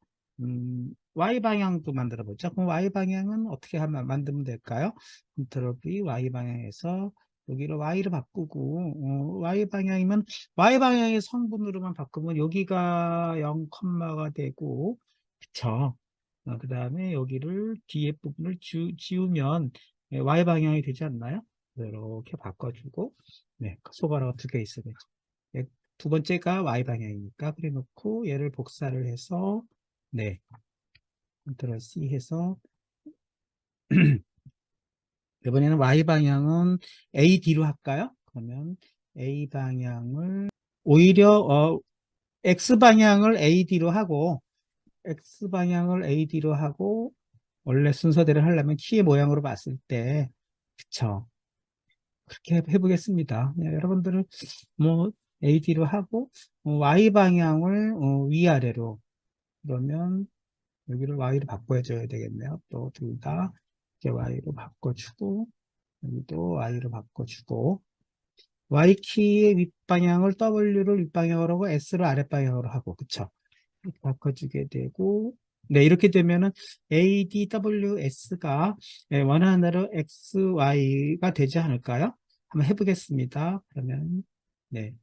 Y 방향도 만들어 보죠. 그럼 Y 방향은 어떻게 하면 만들면 될까요? 컨트롤 V Y 방향에서 여기를 Y로 바꾸고 Y 방향이면 Y 방향의 성분으로만 바꾸면 여기가 0가 되고 그쵸? 그 다음에 여기를 뒤에 부분을 지우면 Y 방향이 되지 않나요? 이렇게 바꿔주고 네, 소가로가 두 개 있어야 되죠. 네, 두 번째가 Y 방향이니까 그래 놓고 얘를 복사를 해서 네, 컨트롤 C 해서 이번에는 Y 방향은 AD로 할까요? 그러면 A 방향을 오히려 X 방향을 AD로 하고 X 방향을 AD로 하고 원래 순서대로 하려면 키의 모양으로 봤을 때 그쵸? 그렇게 해보겠습니다. 네, 여러분들은 뭐 AD로 하고 Y 방향을 위아래로 그러면 여기를 Y로 바꿔줘야 되겠네요. 또 둘 다 이렇게 Y로 바꿔주고 여기도 Y로 바꿔주고 Y키의 윗방향을 W를 윗방향으로 하고 S를 아랫방향으로 하고 그쵸? 이렇게 바꿔주게 되고 네 이렇게 되면은 ADWS가 원하는 XY가 되지 않을까요? 한번 해보겠습니다. 그러면 네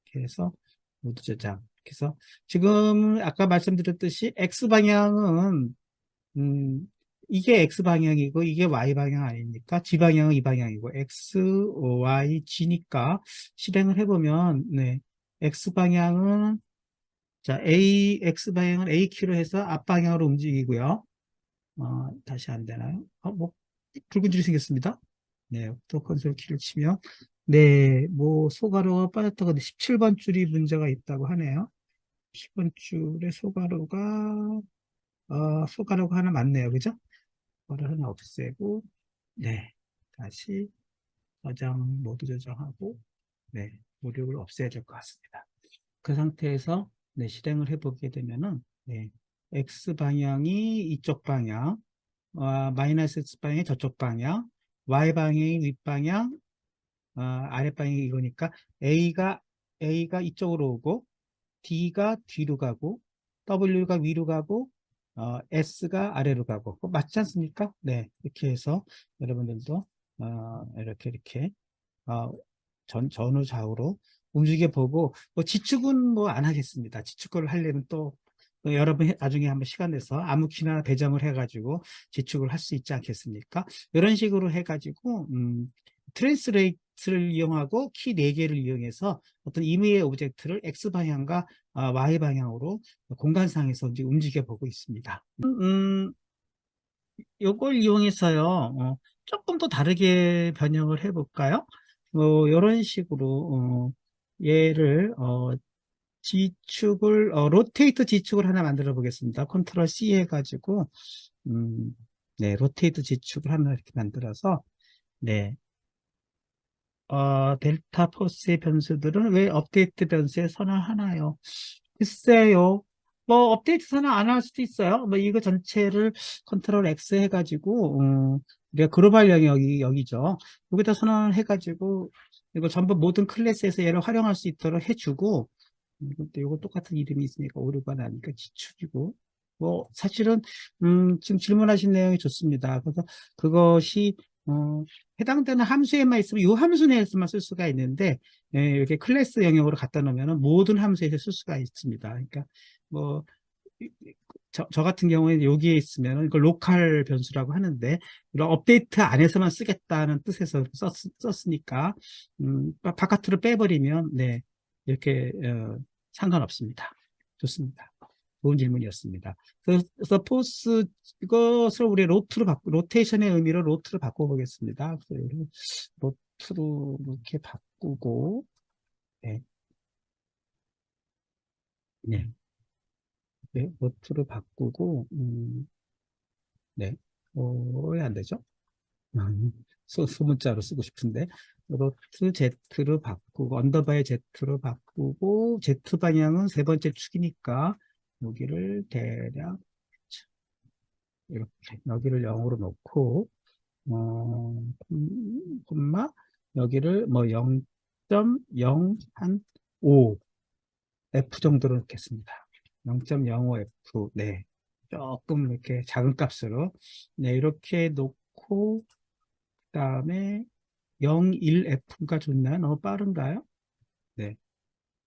이렇게 해서 모두 저장 그래서 지금 아까 말씀드렸듯이 X방향은 음, 이게 X방향이고 이게 Y방향 아닙니까? G방향은 이 방향이고 X, Y, G니까 실행을 해보면 네 X방향은 자, X방향은 A키로 해서 앞방향으로 움직이고요. 다시 안 되나요? 뭐, 붉은 줄이 생겼습니다. 네, 또 컨솔 키를 치면, 네, 뭐, 소가루가 빠졌다고 17번 줄이 문제가 있다고 하네요. 10번 줄에 소가루가 하나 맞네요. 그죠? 그거를 하나 없애고, 네, 다시 모두 저장하고, 네, 오류를 없애야 될 것 같습니다. 그 상태에서 네, 실행을 해보게 되면은 네, X 방향이 이쪽 방향, 마이너스 X 방향이 저쪽 방향, Y 방향이 윗방향, 아랫방향이 이거니까 A가 이쪽으로 오고 D가 뒤로 가고 W가 위로 가고 S가 아래로 가고 맞지 않습니까? 네, 이렇게 해서 여러분들도 이렇게 어, 전후 좌우로 움직여 보고 뭐 지축은 뭐 안 하겠습니다. 지축을 하려면 또 여러분 나중에 한번 시간 내서 아무 키나 배정을 해가지고 지축을 할 수 있지 않겠습니까? 이런 식으로 해가지고 트랜스레이트를 이용하고 키 4개를 이용해서 어떤 임의의 오브젝트를 X방향과 Y방향으로 공간상에서 이제 움직여 보고 있습니다. 요걸 이용해서요, 조금 더 다르게 변형을 해볼까요? 이런 식으로, 얘를, 로테이트 지축을 하나 만들어 보겠습니다. 컨트롤 C 해가지고, 네, 로테이트 지축을 하나 이렇게 만들어서, 네, 델타 포스의 변수들은 왜 업데이트 변수에 선언하나요? 글쎄요. 뭐 업데이트 선언 안 할 수도 있어요. 뭐 이거 전체를 컨트롤 X 해가지고 우리가 글로벌 영역이 여기죠. 여기다 선언을 해가지고 이거 전부 모든 클래스에서 얘를 활용할 수 있도록 해주고 이것도 이거 똑같은 이름이 있으니까 오류가 나니까 지축이고 뭐 사실은 지금 질문하신 내용이 좋습니다. 그래서 그것이 해당되는 함수에만 있으면 이 함수 내에서만 쓸 수가 있는데 이렇게 클래스 영역으로 갖다 놓으면 모든 함수에서 쓸 수가 있습니다. 그러니까 뭐 저 같은 경우에 여기에 있으면 이걸 로컬 변수라고 하는데 이런 업데이트 안에서만 쓰겠다는 뜻에서 썼으니까 바깥으로 빼버리면 네 이렇게 상관없습니다. 좋습니다. 좋은 질문이었습니다. 그래서 포스 이것을 우리 로테이션의 의미로 로트로 바꿔보겠습니다. 그래서 로트로 이렇게 바꾸고 네, 네, 네 로트로 바꾸고 네, 왜 안 되죠? 소문자로 쓰고 싶은데, 로트 Z로 바꾸고, 언더바의 Z로 바꾸고, Z 방향은 세 번째 축이니까, 여기를 대략, 이렇게, 여기를 0으로 놓고, 콤마, 여기를 뭐 0.0 한 5, F 정도로 넣겠습니다. 0.05F, 네. 조금 이렇게 작은 값으로. 네, 이렇게 놓고, 그 다음에 01F가 좋나요? 너무 빠른가요? 네,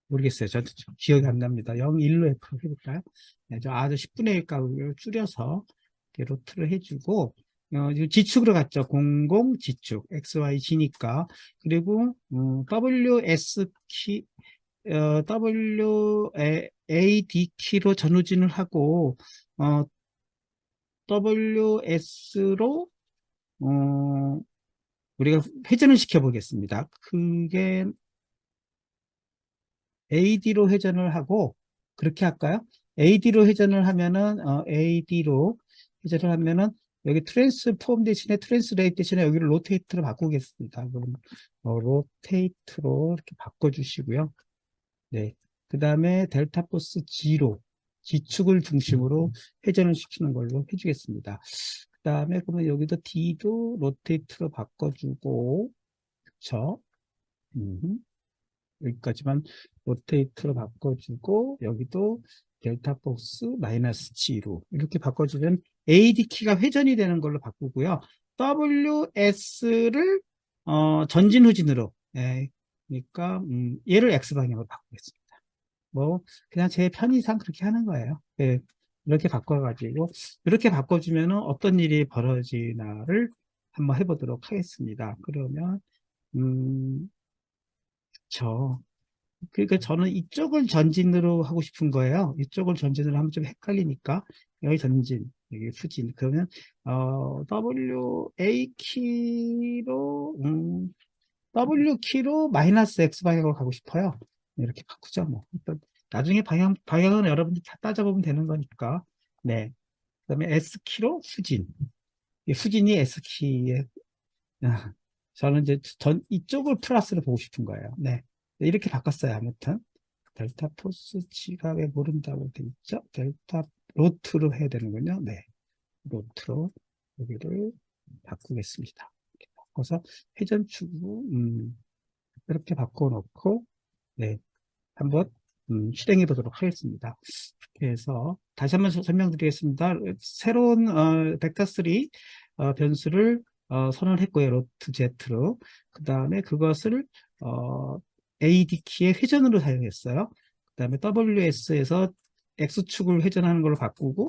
모르겠어요. 저도 좀 기억이 안 납니다. 01로 F로 해볼까요? 네, 저 아주 10분의 1 값을 줄여서 이렇게 로트를 해주고, 지금 지축으로 갔죠. 00 지축, XYG니까. 그리고, WS 키, WAD 키로 전후진을 하고, WS로, 우리가 회전을 시켜보겠습니다. 그게 AD로 회전을 하고, 그렇게 할까요? AD로 회전을 하면은, AD로 회전을 하면은, 여기 트랜스폼 대신에 트랜스레이트 대신에 여기를 로테이트로 바꾸겠습니다. 그럼, 로테이트로 이렇게 바꿔주시고요. 네. 그 다음에 델타 포스 G로, G축을 중심으로 회전을 시키는 걸로 해주겠습니다. 그 다음에 그러면 여기도 D도 로테이트로 바꿔주고, 그쵸? 여기까지만 로테이트로 바꿔주고 여기도 델타 폭스 마이너스 G로 이렇게 바꿔주면 AD 키가 회전이 되는 걸로 바꾸고요. WS를 전진 후진으로, 예, 그러니까 얘를 X 방향으로 바꾸겠습니다. 뭐 그냥 제 편의상 그렇게 하는 거예요. 예, 이렇게 바꿔가지고 이렇게 바꿔주면 어떤 일이 벌어지나를 한번 해보도록 하겠습니다. 그러면 저 그러니까 저는 이쪽을 전진으로 하고 싶은 거예요. 이쪽을 전진으로 하면 좀 헷갈리니까 여기 전진, 여기 후진. 그러면 WA 키로 W 키로 마이너스 X 방향으로 가고 싶어요. 이렇게 바꾸죠. 뭐 일단 나중에 방향은 여러분들이 다 따져보면 되는 거니까. 네. 그다음에 S 키로 후진. 이 후진이 S 키에 저는 이제 이쪽을 플러스로 보고 싶은 거예요. 네. 이렇게 바꿨어요. 아무튼. 델타 포스 G가 왜 모른다고 돼 있죠? 델타 로트로 해야 되는군요. 네. 로트로 여기를 바꾸겠습니다. 이렇게 바꿔서 회전축으로, 이렇게 바꿔놓고, 네. 한번, 실행해 보도록 하겠습니다. 그래서 다시 한번 설명드리겠습니다. 새로운 벡터3 변수를 선언했고요. 로트 Z로. 그 다음에 그것을 AD 키의 회전으로 사용했어요. 그 다음에 WS에서 X축을 회전하는 걸로 바꾸고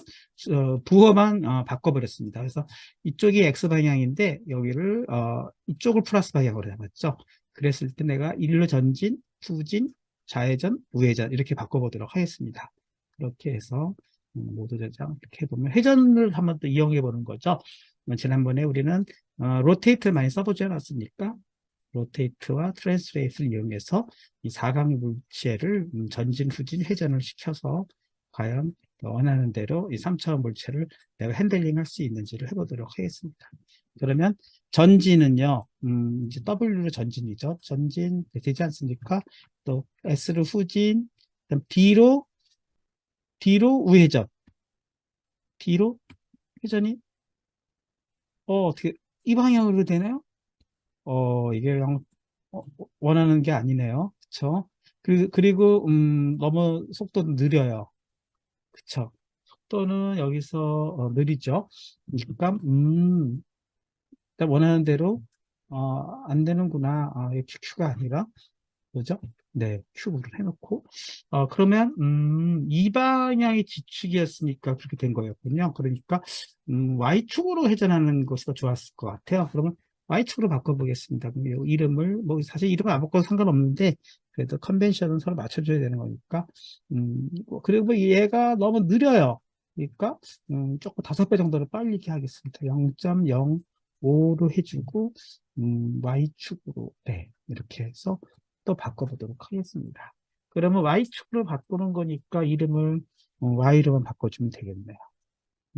부호만 바꿔버렸습니다. 그래서 이쪽이 X방향인데 여기를 이쪽을 플러스 방향으로 잡았죠. 그랬을 때 내가 일로 전진, 후진, 좌회전, 우회전 이렇게 바꿔보도록 하겠습니다. 그렇게 해서 모두 저장 이렇게 해보면 회전을 한번 또 이용해 보는 거죠. 지난번에 우리는 로테이트를 많이 써보지 않았습니까? 로테이트와 트랜스레이트를 이용해서 이 사각 물체를 전진, 후진, 회전을 시켜서 과연 원하는 대로 이 3차원 물체를 내가 핸들링 할 수 있는지를 해보도록 하겠습니다. 그러면 전진은요, 이제 W로 전진이죠. 전진 되지 않습니까? 또 S로 후진, 그다음 D로 우회전, D로 회전이 어떻게 이 방향으로 되나요? 이게 원하는 게 아니네요. 그쵸? 그리고 너무 속도도 느려요. 그쵸? 속도는 여기서 느리죠. 그러니까 일단 원하는 대로 안 되는구나. 이 QQ가 아니라 그죠? 네, 큐브를 해놓고 그러면 이 방향이 지축이었으니까 그렇게 된 거였군요. 그러니까 Y축으로 회전하는 것이 더 좋았을 것 같아요. 그러면 Y축으로 바꿔보겠습니다. 그럼 이 이름을 뭐 사실 이름을 안 바꿔도 상관없는데 그래도 컨벤션은 서로 맞춰줘야 되는 거니까 그리고 얘가 너무 느려요. 그러니까 조금 5배 정도로 빨리 이렇게 하겠습니다. 0.05로 해주고 Y축으로 네, 이렇게 해서 또 바꿔보도록 하겠습니다. 그러면 Y축으로 바꾸는 거니까 이름을 Y로만 바꿔주면 되겠네요.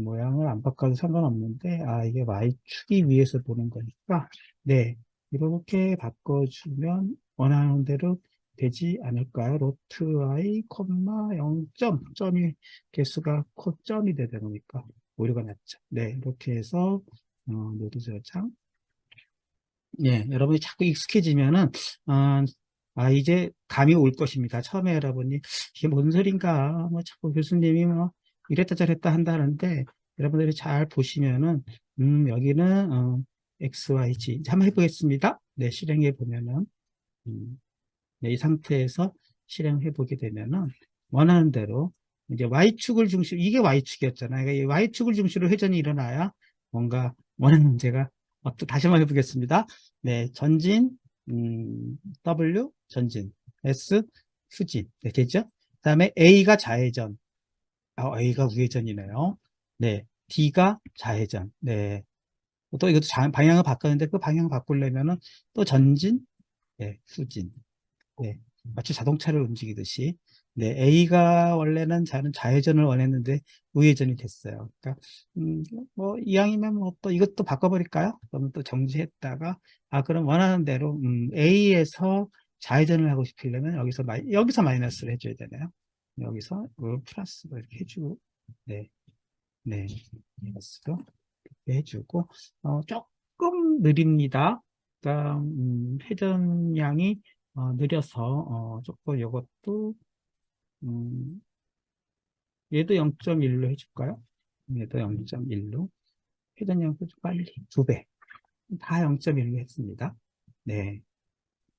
모양을 안 바꿔도 상관없는데, 이게 Y축이 위에서 보는 거니까, 네, 이렇게 바꿔주면 원하는 대로 되지 않을까요? 로트 Y, 0점, 점이, 개수가 코점이 되다 보니까 오류가 났죠. 네, 이렇게 해서, 노드 저장. 예, 여러분이 자꾸 익숙해지면은, 어, 이제 감이 올 것입니다. 처음에 여러분이, 이게 뭔 소린가, 뭐 자꾸 교수님이 뭐, 이랬다 저랬다 한다는데, 여러분들이 잘 보시면은, 여기는, X, Y, Z. 이제 한번 해보겠습니다. 네, 실행해 보면은, 음, 네, 이 상태에서 실행해 보게 되면은, 원하는 대로, 이제 Y축을 중심, 이게 Y축이었잖아요. 그러니까 이 Y축을 중심으로 회전이 일어나야 뭔가 원하는 문제가, 또 다시 한번 해보겠습니다. 네, 전진, W, 전진, S, 후진. 네, 됐죠? 그 다음에 A가 좌회전, A가 우회전이네요. 네, D가 좌회전. 네, 또 이것도 방향을 바꿨는데 그 방향을 바꾸려면은 또 전진, 네, 후진. 네, 마치 자동차를 움직이듯이. 네, A가 원래는 좌회전을 원했는데 우회전이 됐어요. 그러니까 뭐 이왕이면 뭐 또 이것도 바꿔버릴까요? 그러면 또 정지했다가 그럼 원하는 대로 A에서 좌회전을 하고 싶으려면 여기서 마이너스를 해줘야 되나요? 여기서 플러스로 이렇게 해주고 네, 네, 플러스로 이렇게 해주고 조금 느립니다. 그러니까 회전량이 느려서 조금 이것도 얘도 0.1로 해줄까요? 얘도 0.1로 회전량도 좀 빨리 2배 다 0.1로 했습니다. 네,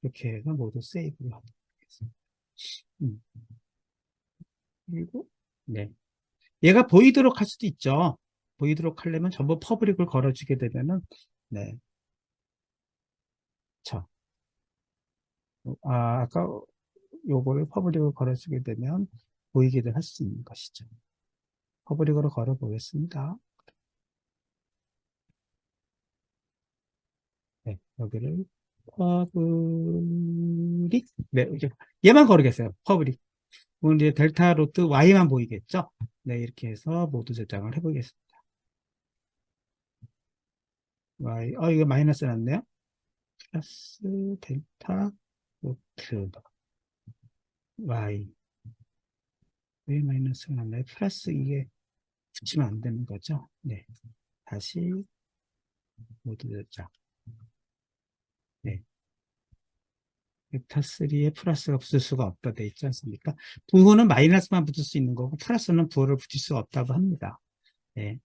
이렇게 해서 모두 세이브를 하도록 하겠습니다. 그리고 네, 얘가 보이도록 할 수도 있죠. 보이도록 하려면 전부 퍼블릭을 걸어주게 되면은 네, 자, 아까 요거를 퍼블릭을 걸어주게 되면 보이게도 할 수 있는 것이죠. 퍼블릭으로 걸어 보겠습니다. 네, 여기를 퍼블릭, 네, 얘만 걸으겠어요. 퍼블릭. 그럼 이제 델타 로트 Y만 보이겠죠? 네, 이렇게 해서 모두 저장을 해보겠습니다. Y, 이거 마이너스 났네요. 플러스 델타 로트 Y. 왜 마이너스가 났나요? 플러스 이게 붙이면 안 되는 거죠? 네. 다시 모두 저장. 네. 벡터 3에 플러스가 붙을 수가 없다 돼 있지 않습니까? 부호는 마이너스만 붙을 수 있는 거고 플러스는 부호를 붙일 수가 없다고 합니다. 네.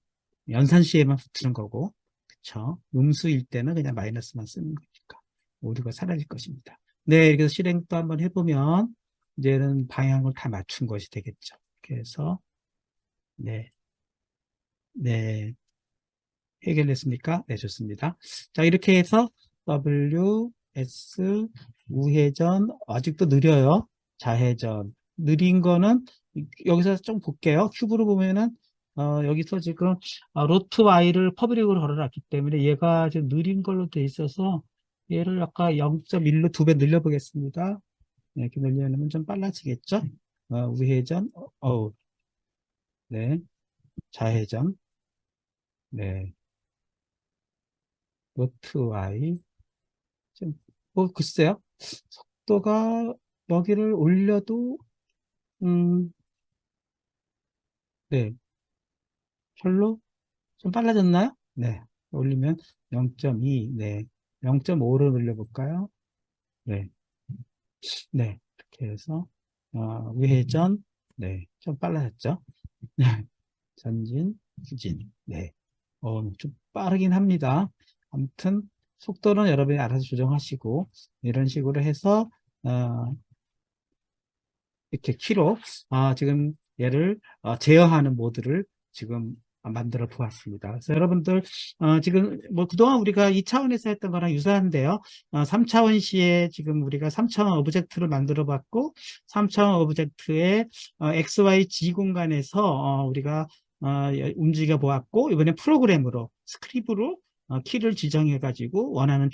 연산시에만 붙는 거고 그쵸? 음수일 때는 그냥 마이너스만 쓰는 거니까 오류가 사라질 것입니다. 네, 이렇게 해서 실행 또 한번 해보면 이제는 방향을 다 맞춘 것이 되겠죠. 그래서 네, 네, 해결됐습니까? 네, 좋습니다. 자, 이렇게 해서 W, S, 우회전, 아직도 느려요. 좌회전. 느린 거는, 여기서 좀 볼게요. 큐브로 보면은, 여기서 지금, 로트 Y를 퍼블릭으로 걸어놨기 때문에 얘가 좀 느린 걸로 돼 있어서 얘를 아까 0.1로 2배 늘려보겠습니다. 네, 이렇게 늘려놓으면 좀 빨라지겠죠? 우회전, 네, 좌회전, 네, 로트 Y, 글쎄요. 속도가 여기를 올려도, 음, 네. 별로 좀 빨라졌나요? 네. 올리면 0.2, 네. 0.5로 늘려볼까요? 네. 네. 이렇게 해서, 우회전, 네. 좀 빨라졌죠? 네. 전진, 후진, 네. 좀 빠르긴 합니다. 아무튼, 속도는 여러분이 알아서 조정하시고, 이런 식으로 해서, 이렇게 키로 지금 얘를 제어하는 모드를 지금 만들어 보았습니다. 그래서 여러분들 지금 뭐 그동안 우리가 2차원에서 했던 거랑 유사한데요. 3차원 시에 지금 우리가 3차원 오브젝트를 만들어 봤고 3차원 오브젝트의 XY, Z 공간에서 우리가 움직여 보았고 이번에 프로그램으로 스크립으로 키를 지정해 가지고 원하는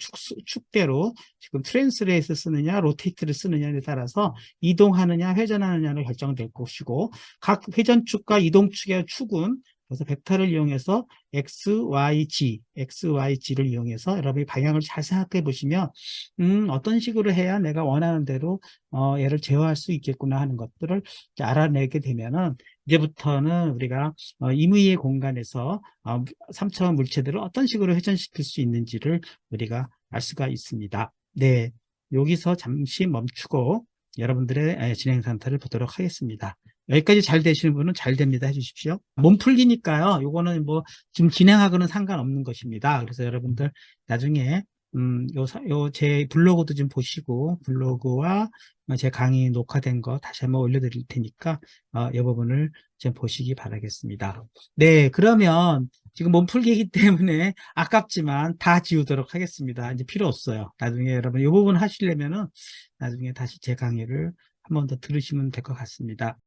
축대로 지금 트랜스레이트 쓰느냐 로테이트를 쓰느냐에 따라서 이동하느냐 회전하느냐를 결정될 것이고 각 회전축과 이동축의 축은 그래서 벡터를 이용해서 XYG를 이용해서 여러분이 방향을 잘 생각해 보시면 어떤 식으로 해야 내가 원하는 대로 얘를 제어할 수 있겠구나 하는 것들을 이제 알아내게 되면은 이제부터는 우리가 임의의 공간에서 3차원 물체들을 어떤 식으로 회전시킬 수 있는지를 우리가 알 수가 있습니다. 네, 여기서 잠시 멈추고 여러분들의 진행 상태를 보도록 하겠습니다. 여기까지 잘 되시는 분은 잘 됩니다 해주십시오. 몸풀기니까요. 요거는 뭐 지금 진행하고는 상관없는 것입니다. 그래서 여러분들 나중에 제 블로그도 좀 보시고 블로그와 제 강의 녹화된 거 다시 한번 올려드릴 테니까 이 부분을 좀 보시기 바라겠습니다. 네, 그러면 지금 몸풀기이기 때문에 아깝지만 다 지우도록 하겠습니다. 이제 필요 없어요. 나중에 여러분 이 부분 하시려면은 나중에 다시 제 강의를 한 번 더 들으시면 될 것 같습니다.